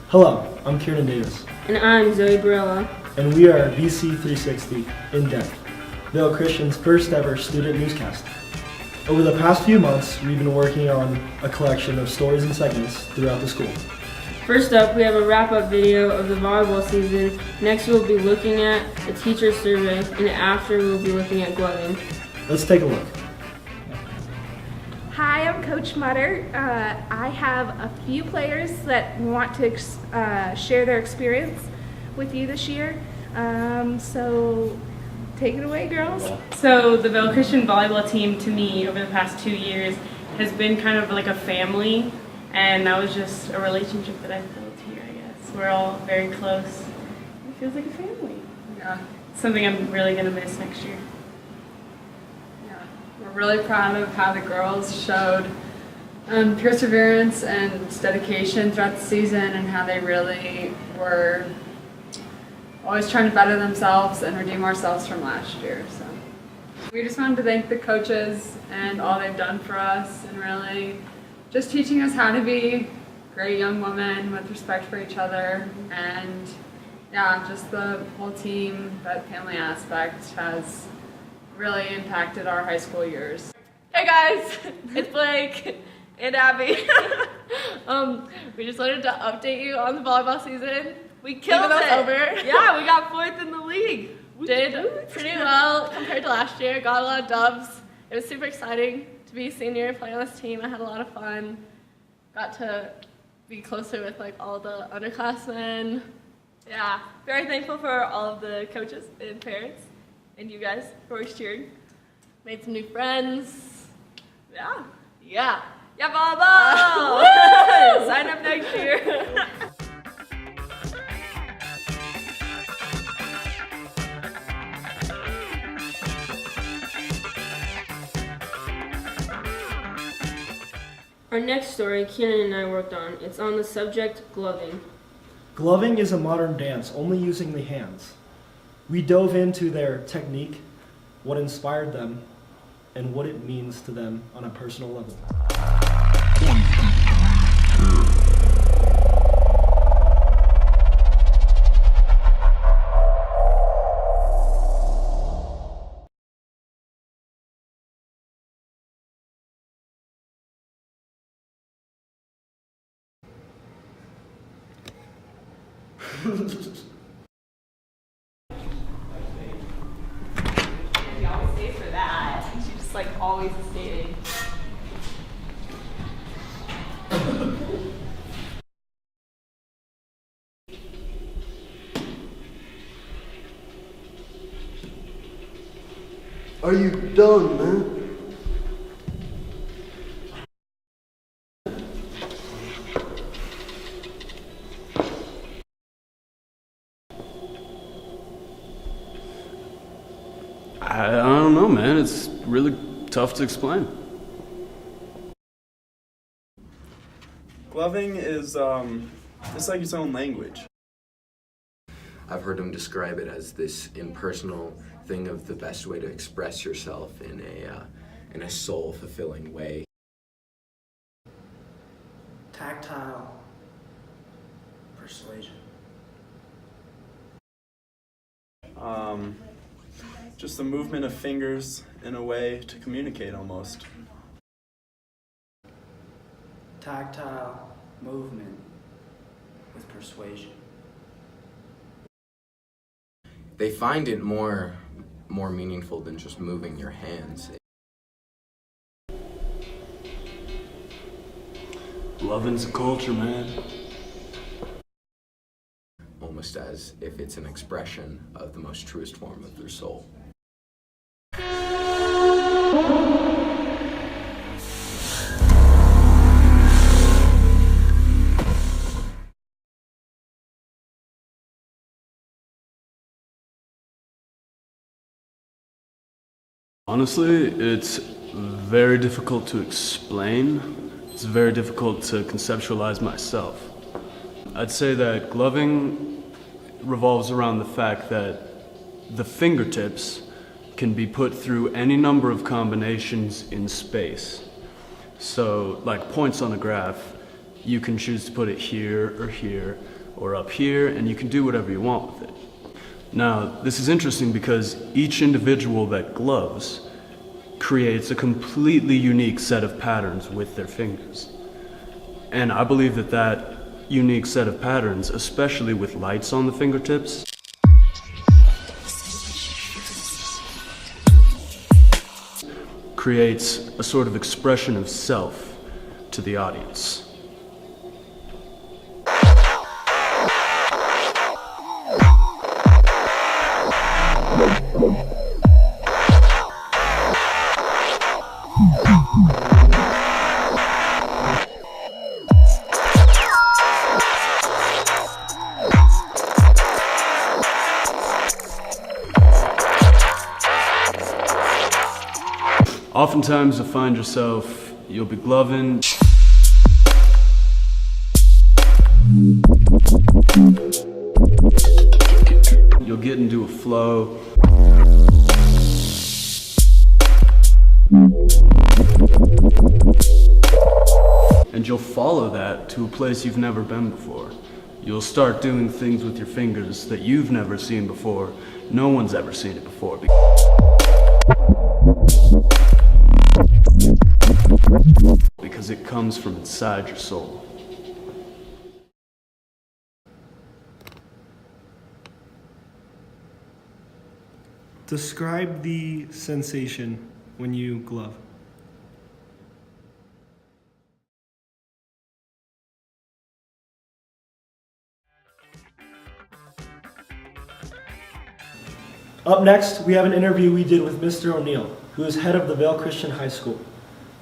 Hello, I'm Kieran Davis, And I'm Zoe Barilla. and we are BC 360 In Depth, vaiL Christian's first ever student newscast. Over the past few months, we've been working on a collection of stories and segments throughout the school. First up, we have a wrap-up video of the volleyball season. Next, we'll be looking at a teacher survey, and after, we'll be looking at gloving. Let's take a look. Hi, I'm Coach Mutter. I have a few players that want to share their experience with you this year. So take it away, girls. So the vaiL Christian volleyball team, to me, over the past 2 years, has been kind of like a family, and that was just a relationship that I built here, I guess. We're all very close. It feels like a family. Yeah, Something I'm really going to miss next year. yeah. We're really proud of how the girls showed perseverance and dedication throughout the season, and how they really were always trying to better themselves and redeem ourselves from last year. So we just wanted to thank the coaches and all they've done for us, and really just teaching us how to be great young women with respect for each other. And yeah, just the whole team, that family aspect has really impacted our high school years. Hey guys, it's Blake and Abby. We just wanted to update you on the volleyball season. We killed it. Over. Yeah, we got 4th in the league. Did pretty well compared to last year. Got a lot of dubs. It was super exciting to be a senior, play on this team. I had a lot of fun. Got to be closer with like all the underclassmen. Yeah, very thankful for all of the coaches and parents and you guys for always cheering. Made some new friends. Yeah. Yeah, volleyball! Sign up next year. Our next story, Kieran and I worked on. It's on the subject gloving. Gloving is a modern dance only using the hands. We dove into their technique, what inspired them, and what it means to them on a personal level. She always stays for that. She just like always is skating. Are you done, man? I don't know, man. It's really tough to explain. Gloving is it's like its own language. I've heard him describe it as this impersonal thing of the best way to express yourself in a soul-fulfilling way. Tactile persuasion. Just the movement of fingers in a way to communicate almost. Tactile movement with persuasion. They find it more meaningful than just moving your hands. Loving's a culture, man. Almost as if it's an expression of the most truest form of their soul. Honestly, it's very difficult to explain. It's very difficult to conceptualize myself. I'd say that gloving revolves around the fact that the fingertips can be put through any number of combinations in space. So, like points on a graph, You can choose to put it here, or up here, and you can do whatever you want with it. Now, this is interesting because each individual that gloves creates a completely unique set of patterns with their fingers. And I believe that that unique set of patterns, especially with lights on the fingertips, creates a sort of expression of self to the audience. Oftentimes you'll find yourself, you'll be gloving, you'll get into a flow, and you'll follow that to a place you've never been before. You'll start doing things with your fingers that you've never seen before. No one's ever seen it before. Because it comes from inside your soul. Describe the sensation when you glove. Up next, we have an interview we did with Mr. O'Neill, who is head of the vaiL Christian High School.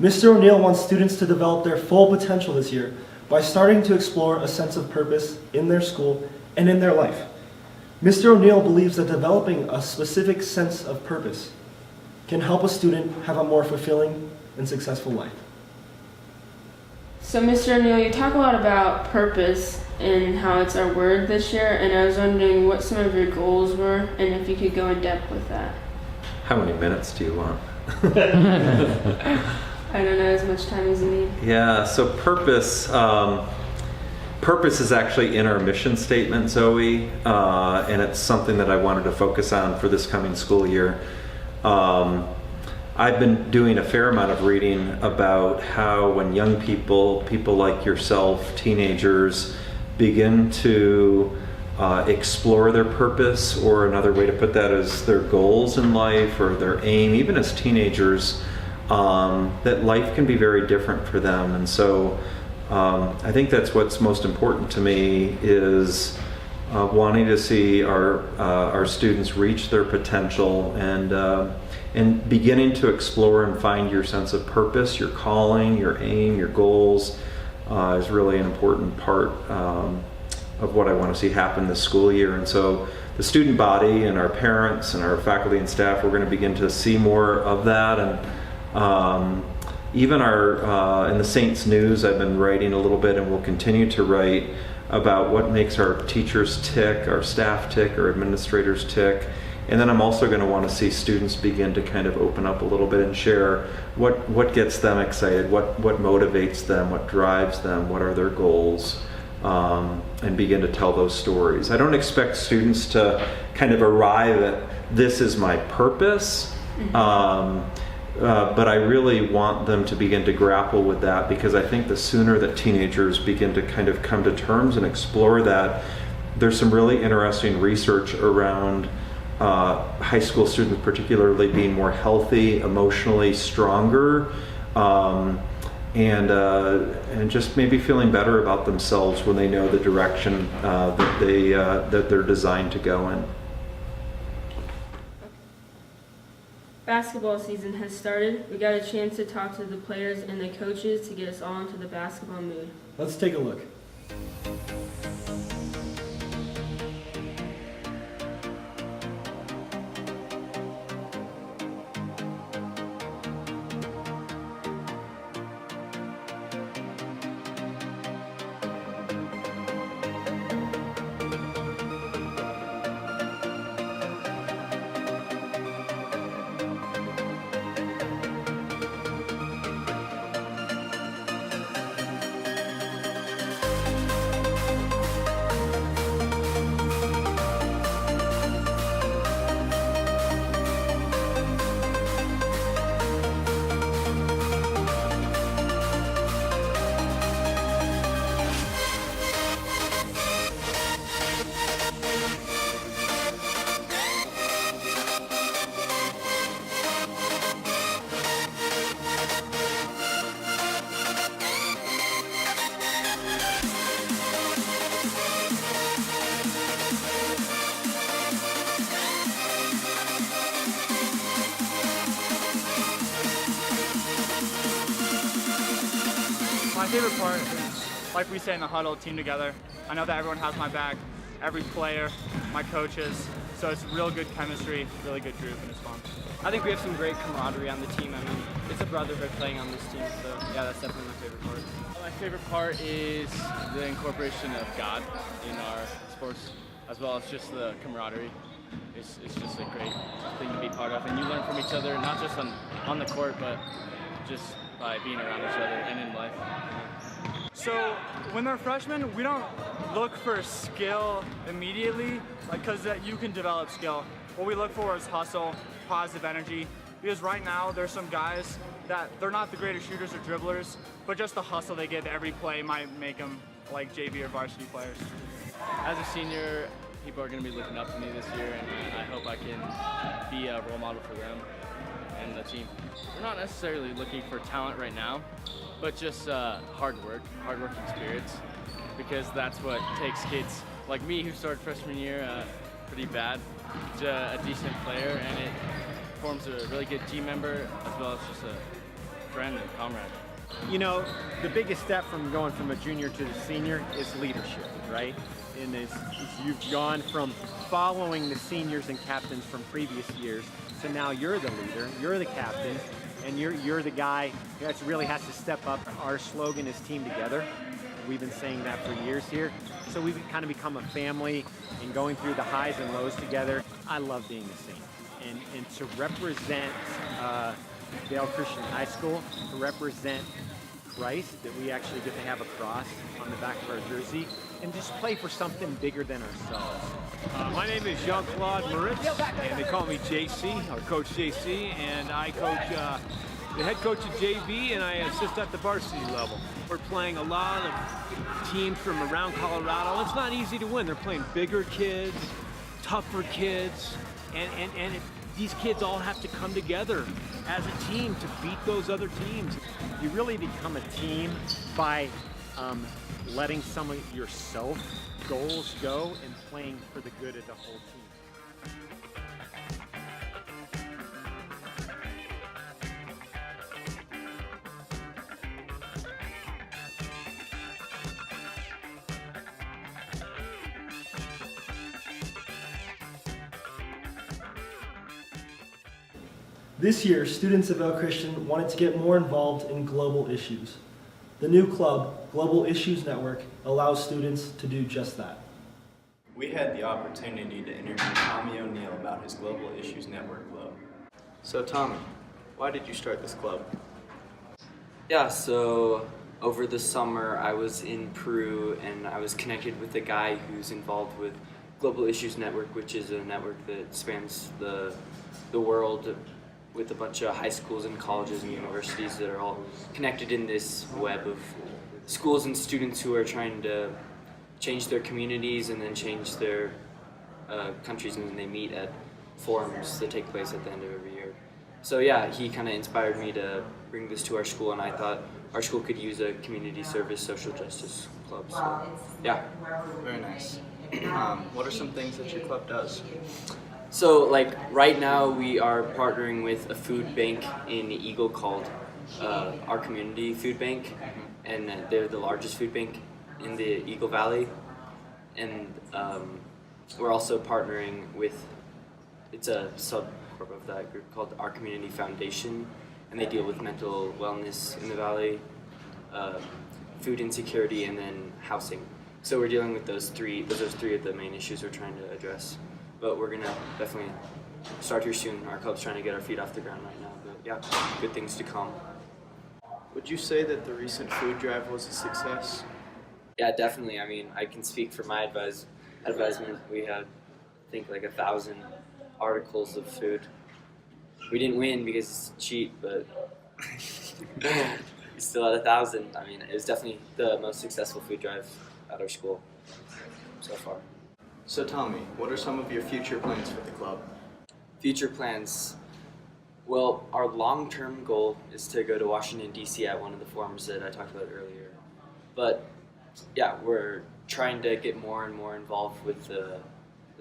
Mr. O'Neill wants students to develop their full potential this year by starting to explore a sense of purpose in their school and in their life. Mr. O'Neill believes that developing a specific sense of purpose can help a student have a more fulfilling and successful life. So, Mr. O'Neill, you talk a lot about purpose and how it's our word this year, and I was wondering what some of your goals were and if you could go in depth with that. How many minutes do you want? I don't know, as much time as you need. Yeah, so purpose is actually in our mission statement, Zoe, and it's something that I wanted to focus on for this coming school year. I've been doing a fair amount of reading about how when young people like yourself, teenagers, begin to explore their purpose, or another way to put that is their goals in life or their aim, even as teenagers, that life can be very different for them. And so I think that's what's most important to me, is wanting to see our students reach their potential and beginning to explore and find your sense of purpose, your calling, your aim, your goals is really an important part of what I want to see happen this school year. And so the student body and our parents and our faculty and staff, we're going to begin to see more of that. And even in the Saints News, I've been writing a little bit and will continue to write about what makes our teachers tick, our staff tick, our administrators tick. And then I'm also going to want to see students begin to kind of open up a little bit and share what gets them excited, what motivates them, what drives them, what are their goals, and begin to tell those stories. I don't expect students to kind of arrive at this is my purpose, but I really want them to begin to grapple with that, because I think the sooner that teenagers begin to kind of come to terms and explore that, there's some really interesting research around high school students particularly being more healthy, emotionally stronger, and just maybe feeling better about themselves when they know the direction that they're designed to go in. Basketball season has started. We got a chance to talk to the players and the coaches to get us all into the basketball mood. Let's take a look. favorite part is, like we say in the huddle, team together. I know that everyone has my back, every player, my coaches, so it's real good chemistry, really good group, and it's fun. I think we have some great camaraderie on the team. I mean, it's a brotherhood playing on this team, so yeah, that's definitely my favorite part. My favorite part is the incorporation of God in our sports, as well as just the camaraderie. It's just a great thing to be part of, and you learn from each other, not just on the court, but just by being around each other and in life. So when they're freshmen, we don't look for skill immediately, because you can develop skill. What we look for is hustle, positive energy, because right now there's some guys that they're not the greatest shooters or dribblers, but just the hustle they give every play might make them like JV or varsity players. As a senior, people are going to be looking up to me this year, and I hope I can be a role model for them and the team. We're not necessarily looking for talent right now, but just hardworking spirits, because that's what takes kids like me who started freshman year pretty bad to a decent player, and it forms a really good team member as well as just a friend and comrade. You know, the biggest step from going from a junior to the senior is leadership, right? And you've gone from following the seniors and captains from previous years, so now you're the leader, you're the captain, and you're the guy that really has to step up. Our slogan is Team Together. We've been saying that for years here. So we've kind of become a family and going through the highs and lows together. I love being the same. And to represent vaiL Christian High School, to represent Christ, that we actually get to have a cross on the back of our jersey, and just play for something bigger than ourselves. My name is Jean-Claude Moritz, and they call me JC, or Coach JC, and I coach the head coach of JV, and I assist at the varsity level. We're playing a lot of teams from around Colorado. It's not easy to win. They're playing bigger kids, tougher kids, and these kids all have to come together as a team to beat those other teams. You really become a team by letting some of your self goals go and playing for the good of the whole team. This year, students of vaiL Christian wanted to get more involved in global issues. The new club, Global Issues Network, allows students to do just that. We had the opportunity to interview Tommy O'Neill about his Global Issues Network club. So Tommy, why did you start this club? Yeah, so over the summer I was in Peru and I was connected with a guy who's involved with Global Issues Network, which is a network that spans the world with a bunch of high schools and colleges and universities that are all connected in this web of schools and students who are trying to change their communities and then change their countries, and then they meet at forums that take place at the end of every year. So yeah, he kind of inspired me to bring this to our school, and I thought our school could use a community service social justice club. So yeah. Very nice. What are some things that your club does? So like right now we are partnering with a food bank in Eagle called Our Community Food Bank, and they're the largest food bank in the Eagle Valley. And we're also partnering with, it's a subcorp of that group called Our Community Foundation, and they deal with mental wellness in the valley, food insecurity, and then housing. So we're dealing with those three of the main issues we're trying to address. But we're gonna definitely start here soon. Our club's trying to get our feet off the ground right now, but yeah, good things to come. Would you say that the recent food drive was a success? Yeah, definitely. I mean, I can speak for my advisement. We had, I think, like 1,000 articles of food. We didn't win because it's cheap, but we still had 1,000. I mean, it was definitely the most successful food drive at our school so far. So Tommy, what are some of your future plans for the club? Future plans? Well, our long-term goal is to go to Washington, D.C. at one of the forums that I talked about earlier. But yeah, we're trying to get more and more involved with the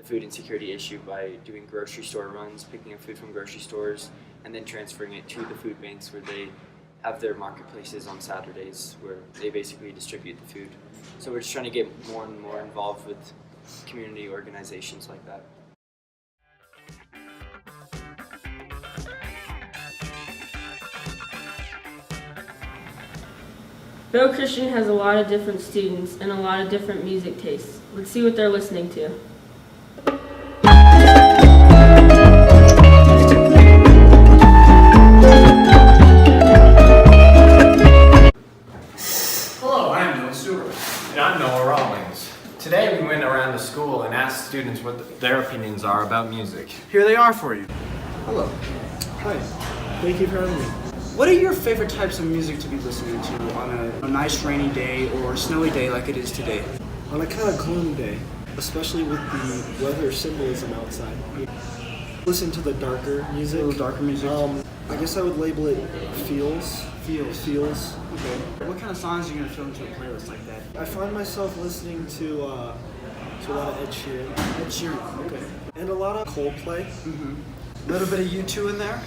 food insecurity issue by doing grocery store runs, picking up food from grocery stores, and then transferring it to the food banks where they have their marketplaces on Saturdays where they basically distribute the food. So we're just trying to get more and more involved with community organizations like that. vaiL Christian has a lot of different students and a lot of different music tastes. Let's see what they're listening to. Hello, I'm Noah Stewart. And I'm Noah Rawlings. Today we went around the school and asked students what their opinions are about music. Here they are for you. Hello. Hi. Thank you for having me. What are your favorite types of music to be listening to on a nice rainy day or a snowy day like it is today? On a kind of gloom day, especially with the weather symbolism outside. Listen to the darker music. A little darker music? I guess I would label it feels. Feels. Okay. What kind of songs are you going to fill into a playlist like that? I find myself listening to a lot of Ed Sheeran. Ed Sheeran, okay. And a lot of Coldplay. Mm-hmm. A little bit of U2 in there?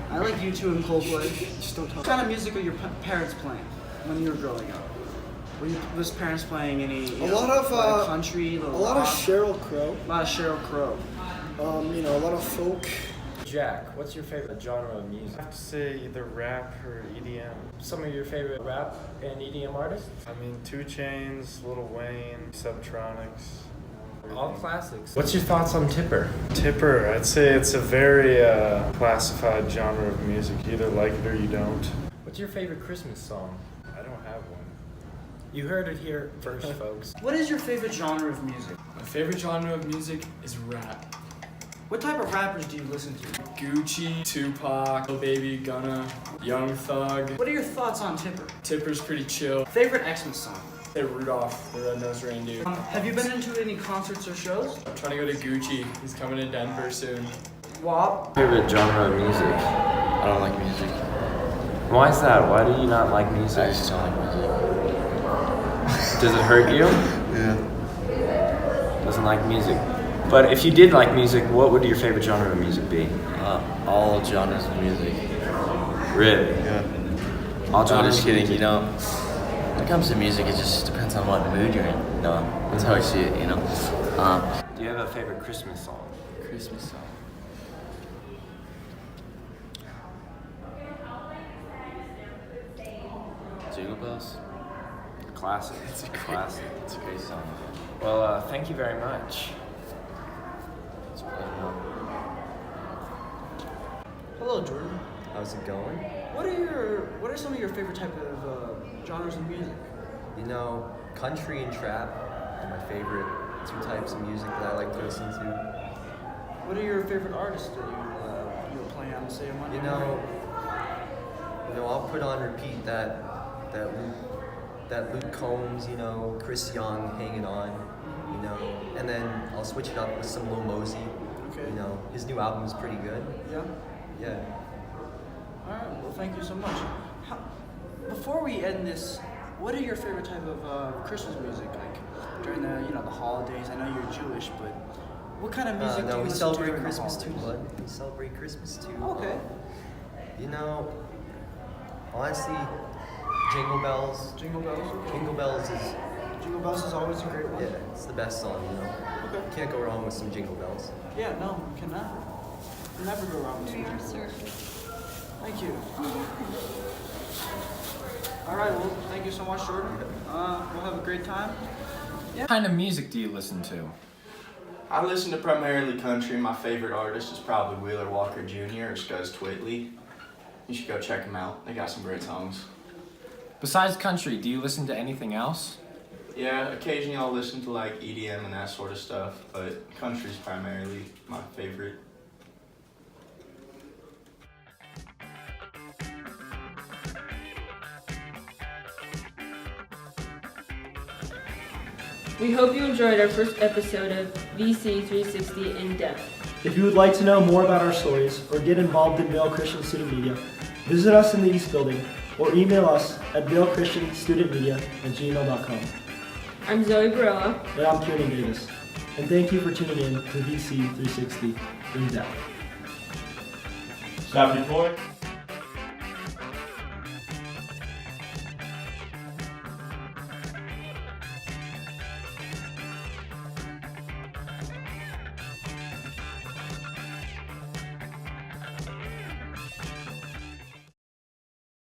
I like U2 and Coldplay. Just don't talk. What kind of music are your parents playing when you were growing up? Was parents playing any a lot of country? A lot of Sheryl Crow. A lot of Sheryl Crow. A lot of folk. Jack, what's your favorite genre of music? I have to say either rap or EDM. Some of your favorite rap and EDM artists? I mean, 2 Chainz, Lil Wayne, Subtronics. All classics. What's your thoughts on Tipper? Tipper, I'd say it's a very classified genre of music. You either like it or you don't. What's your favorite Christmas song? I don't have one. You heard it here first, folks. What is your favorite genre of music? My favorite genre of music is rap. What type of rappers do you listen to? Gucci, Tupac, Lil Baby, Gunna, Young Thug. What are your thoughts on Tipper? Tipper's pretty chill. Favorite Xmas song? Hey, Rudolph, the Red-Nosed Reindeer. Have you been into any concerts or shows? I'm trying to go to Gucci. He's coming to Denver soon. Wop? Favorite genre of music? I don't like music. Why is that? Why do you not like music? I just don't like music. Does it hurt you? Yeah. Doesn't like music. But if you did like music, what would your favorite genre of music be? All genres of music. Really? Yeah. All genres. I'm just kidding. When it comes to music, it just depends on what mood you're in. That's how I see it. Do you have a favorite Christmas song? Christmas song. Jingle Bells. Classic. It's a great song. Well, thank you very much. Hello, Jordan. How's it going? What are some of your favorite type of genres of music? Country and trap are my favorite 2 types of music that I like to listen to. What are your favorite artists that you were playing on, say, Monday night? I'll put on repeat that Luke Combs, Chris Young, Hanging On, and then I'll switch it up with some Lil Mosey. Okay. His new album is pretty good. Yeah? Yeah. Alright, well thank you so much. Before we end this, what are your favorite type of Christmas music? Like during the holidays? I know you're Jewish, but what kind of music do you we listen celebrate to during Christmas the too, holidays? bud. We celebrate Christmas too. Okay. Honestly, Jingle Bells. Jingle Bells? Okay. Jingle Bells is always a great one. Yeah, it's the best song, Okay. Can't go wrong with some Jingle Bells. Yeah, no, you can never. You can never go wrong with Jingle Bells. Thank you. Alright, well, thank you so much, Jordan. We'll have a great time. What kind of music do you listen to? I listen to primarily country. My favorite artist is probably Wheeler Walker Jr. or Scuzz Twitley. You should go check them out. They got some great songs. Besides country, do you listen to anything else? Yeah, occasionally I'll listen to like EDM and that sort of stuff, but country's primarily my favorite. We hope you enjoyed our first episode of VC 360 In Depth. If you would like to know more about our stories or get involved in vaiL Christian Student Media, visit us in the East Building or email us at vailchristianstudentmedia@gmail.com. I'm Zoe Barella. And I'm Kieran Davis. And thank you for tuning in to VC 360 In Depth. Stop recording.